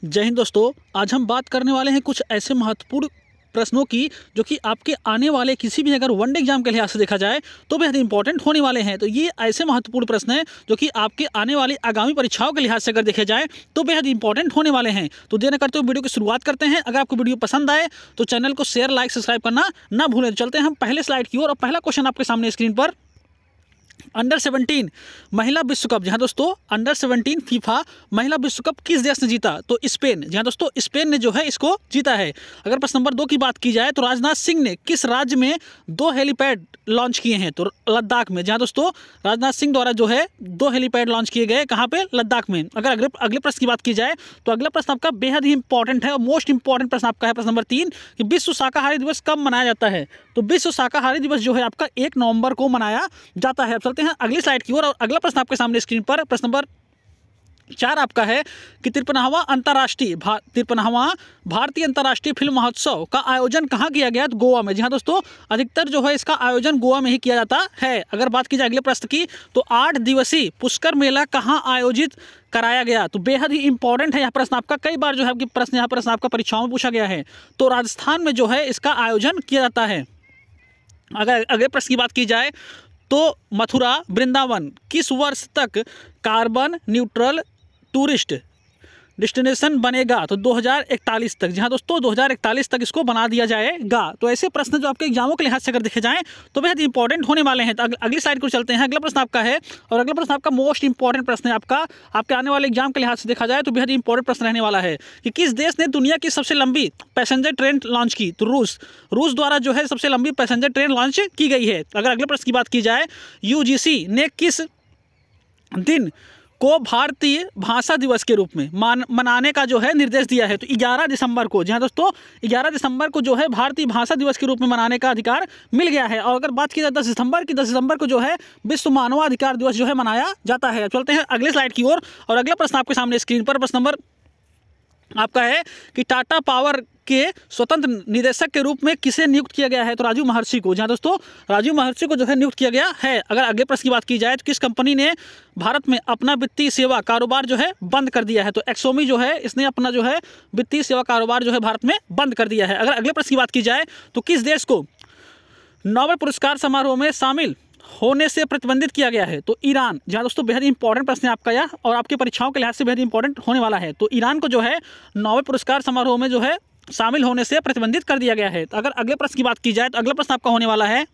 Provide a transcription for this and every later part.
जय हिंद दोस्तों। आज हम बात करने वाले हैं कुछ ऐसे महत्वपूर्ण प्रश्नों की जो कि आपके आने वाले किसी भी अगर वनडे एग्जाम के लिहाज से देखा जाए तो बेहद इंपॉर्टेंट होने वाले हैं। तो ये ऐसे महत्वपूर्ण प्रश्न हैं जो कि आपके आने वाली आगामी परीक्षाओं के लिहाज से अगर देखे जाए तो बेहद इंपॉर्टेंट होने वाले हैं। तो देर न करते हुए वीडियो की शुरुआत करते हैं। अगर आपको वीडियो पसंद आए तो चैनल को शेयर, लाइक, सब्सक्राइब करना ना भूलें। चलते हैं हम पहले स्लाइड की ओर और पहला क्वेश्चन आपके सामने स्क्रीन पर अंडर 17 महिला विश्व कप। जहां दोस्तों अंडर 17 फीफा महिला विश्व कप किस देश ने जीता? तो स्पेन। जहां दोस्तों स्पेन ने जो है इसको जीता है। अगर प्रश्न नंबर 2 की बात की जाए तो राजनाथ सिंह ने किस राज्य में 2 हेलीपैड लॉन्च किए हैं? तो लद्दाख में। जहां दोस्तों राजनाथ सिंह द्वारा जो है 2 हेलीपैड लॉन्च किए गए, कहाँ पे? लद्दाख में। अगर अगले प्रश्न की बात की जाए तो अगला प्रश्न आपका बेहद ही इंपॉर्टेंट है और मोस्ट इंपॉर्टेंट प्रश्न आपका है प्रश्न नंबर 3 कि विश्व शाकाहारी दिवस कब मनाया जाता है? तो विश्व शाकाहारी दिवस जो है आपका 1 नवंबर को मनाया जाता है। अब चलते हैं अगली स्लाइड की ओर और अगला प्रश्न आपके सामने स्क्रीन पर प्रश्न नंबर 4 आपका है कि 53वां भारतीय अंतर्राष्ट्रीय फिल्म महोत्सव का आयोजन कहाँ किया गया? तो गोवा में। जहां दोस्तों अधिकतर जो है इसका आयोजन गोवा में ही किया जाता है। अगर बात की जाए अगले प्रश्न की तो 8 दिवसीय पुष्कर मेला कहाँ आयोजित कराया गया? तो बेहद ही इंपॉर्टेंट है यह प्रश्न आपका। कई बार जो है यह प्रश्न आपका परीक्षाओं में पूछा गया है। तो राजस्थान में जो है इसका आयोजन किया जाता है। अगर अगले प्रश्न की बात की जाए तो मथुरा वृंदावन किस वर्ष तक कार्बन न्यूट्रल टूरिस्ट डेस्टिनेशन बनेगा? तो 2041 तक। जहां दोस्तों 2041 तक इसको बना दिया जाएगा। तो ऐसे प्रश्न जो आपके एग्जामों के लिहाज से अगर देखे जाएं तो बेहद इंपॉर्टेंट होने वाले हैं। तो अगली स्लाइड को चलते हैं। अगला प्रश्न आपका है और अगला प्रश्न आपका मोस्ट इंपॉर्टेंट प्रश्न है आपका। आपके आने वाले एग्जाम के लिहाज से देखा जाए तो बेहद इंपॉर्टेंट प्रश्न रहने वाला है कि किस देश ने दुनिया की सबसे लंबी पैसेंजर ट्रेन लॉन्च की? तो रूस द्वारा जो है सबसे लंबी पैसेंजर ट्रेन लॉन्च की गई है। अगर अगले प्रश्न की बात की जाए यूजीसी ने किस दिन को भारतीय भाषा दिवस के रूप में मनाने का जो है निर्देश दिया है? तो 11 दिसंबर को। जहां दोस्तों 11 दिसंबर को जो है भारतीय भाषा दिवस के रूप में मनाने का अधिकार मिल गया है। और अगर बात की जाए 10 दिसंबर को जो है विश्व मानवाधिकार दिवस जो है मनाया जाता है। चलते हैं अगले स्लाइड की ओर और अगला प्रश्न आपके सामने स्क्रीन पर प्रश्न नंबर आपका है कि टाटा पावर के स्वतंत्र निदेशक के रूप में किसे नियुक्त किया गया है? तो राजीव महर्षि को। जहां दोस्तों राजीव महर्षि को जो है नियुक्त किया गया है। अगर अगले प्रश्न की बात की जाए तो किस कंपनी ने भारत में अपना वित्तीय सेवा कारोबार जो है बंद कर दिया है? तो एक्सोमी जो है इसने अपना जो है वित्तीय सेवा कारोबार जो है भारत में बंद कर दिया है। अगर अगले प्रश्न की बात की जाए तो किस देश को नोबेल पुरस्कार समारोह में शामिल होने से प्रतिबंधित किया गया है? तो ईरान। जहां दोस्तों बेहद इंपॉर्टेंट प्रश्न है आपका यह और आपकी परीक्षाओं के लिहाज से बेहद इंपॉर्टेंट होने वाला है। तो ईरान को जो है नोबेल पुरस्कार समारोह में जो है शामिल होने से प्रतिबंधित कर दिया गया है। तो अगर अगले प्रश्न की बात की जाए तो अगला प्रश्न आपका होने वाला है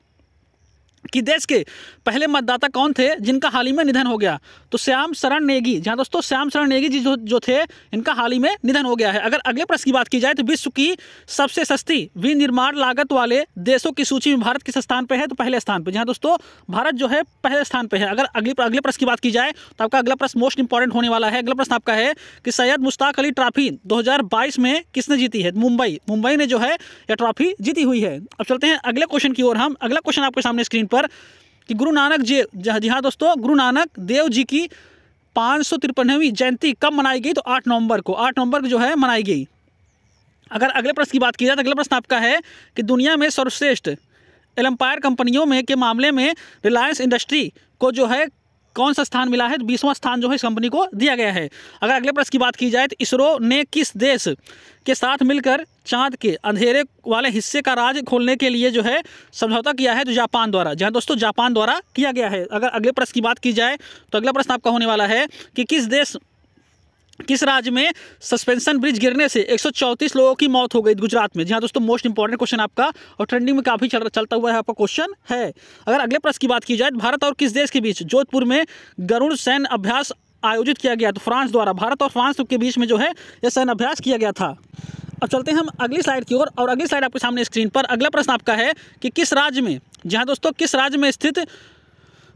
कि देश के पहले मतदाता कौन थे जिनका हाल ही में निधन हो गया? तो श्याम शरण नेगी। जहां दोस्तों श्याम शरण नेगी जी जो थे इनका हाल ही में निधन हो गया है। अगर अगले प्रश्न की बात की जाए तो विश्व की सबसे सस्ती विनिर्माण लागत वाले देशों की सूची में भारत किस स्थान पर है? तो पहले स्थान पर। जहां दोस्तों भारत जो है पहले स्थान पर है। अगर अगले प्रश्न की बात की जाए तो आपका अगला प्रश्न मोस्ट इंपॉर्टेंट होने वाला है। अगला प्रश्न आपका है कि सैयद मुश्ताक अली ट्रॉफी 2022 में किसने जीती है? मुंबई ने जो है यह ट्रॉफी जीती हुई है। अब चलते हैं अगले क्वेश्चन की ओर। हम अगला क्वेश्चन आपके सामने स्क्रीन पर कि गुरु नानक गुरु नानक देव जी की 553वीं जयंती कब मनाई गई? तो 8 नवंबर को जो है मनाई गई। अगर अगले प्रश्न की बात की जाए तो अगला प्रश्न आपका है कि दुनिया में सर्वश्रेष्ठ एम्पायर कंपनियों में के मामले में रिलायंस इंडस्ट्री को जो है कौन सा स्थान मिला है? तो 20वां स्थान जो है इस कंपनी को दिया गया है। अगर अगले प्रश्न की बात की जाए तो इसरो ने किस देश के साथ मिलकर चांद के अंधेरे वाले हिस्से का राज खोलने के लिए जो है समझौता किया है? तो जापान द्वारा। जहां दोस्तों जापान द्वारा किया गया है। अगर अगले प्रश्न की बात की जाए तो अगला प्रश्न आपका होने वाला है कि किस राज्य में सस्पेंशन ब्रिज गिरने से 134 लोगों की मौत हो गई? गुजरात में। जहां दोस्तों मोस्ट इंपॉर्टेंट क्वेश्चन आपका और ट्रेंडिंग में काफी चलता हुआ है आपका क्वेश्चन है। अगर अगले प्रश्न की बात की जाए तो भारत और किस देश के बीच जोधपुर में गरुड़ सैन्य अभ्यास आयोजित किया गया? तो फ्रांस द्वारा। भारत और फ्रांस के बीच में जो है यह सैन्य अभ्यास किया गया था। अब चलते हैं हम अगली स्लाइड की ओर और अगली स्लाइड आपके सामने स्क्रीन पर अगला प्रश्न आपका है कि किस राज्य में किस राज्य में स्थित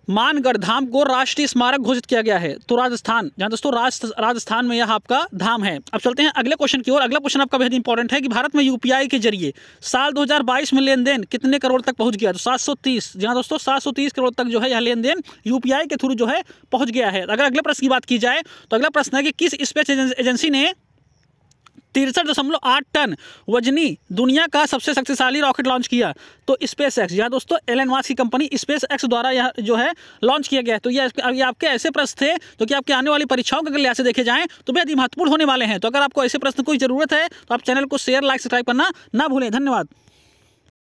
मानगढ़ धाम को राष्ट्रीय स्मारक घोषित किया गया है? तो राजस्थान। जहां दोस्तों राजस्थान में यह आपका धाम है। अब चलते हैं अगले क्वेश्चन की ओर। अगला क्वेश्चन आपका बेहद इंपॉर्टेंट है कि भारत में यूपीआई के जरिए साल 2022 में लेन देन कितने करोड़ तक पहुंच गया? तो 730। जहां दोस्तों 730 करोड़ तक जो है यह लेन देन यूपीआई के थ्रू जो है पहुंच गया है। अगर अगले प्रश्न की बात की जाए तो अगला प्रश्न है कि किस स्पेस एजेंसी ने 63.8 टन वजनी दुनिया का सबसे शक्तिशाली रॉकेट लॉन्च किया तो स्पेस एक्स। यहाँ दोस्तों एलन मस्क की कंपनी स्पेस एक्स द्वारा यह जो है लॉन्च किया गया। तो ये आपके ऐसे प्रश्न थे जो कि आपके आने वाली परीक्षाओं के लिहाज से देखे जाएं तो बेहद ही महत्वपूर्ण होने वाले हैं। तो अगर आपको ऐसे प्रश्न की जरूरत है तो आप चैनल को शेयर, लाइक, सब्सक्राइब करना ना भूलें। धन्यवाद।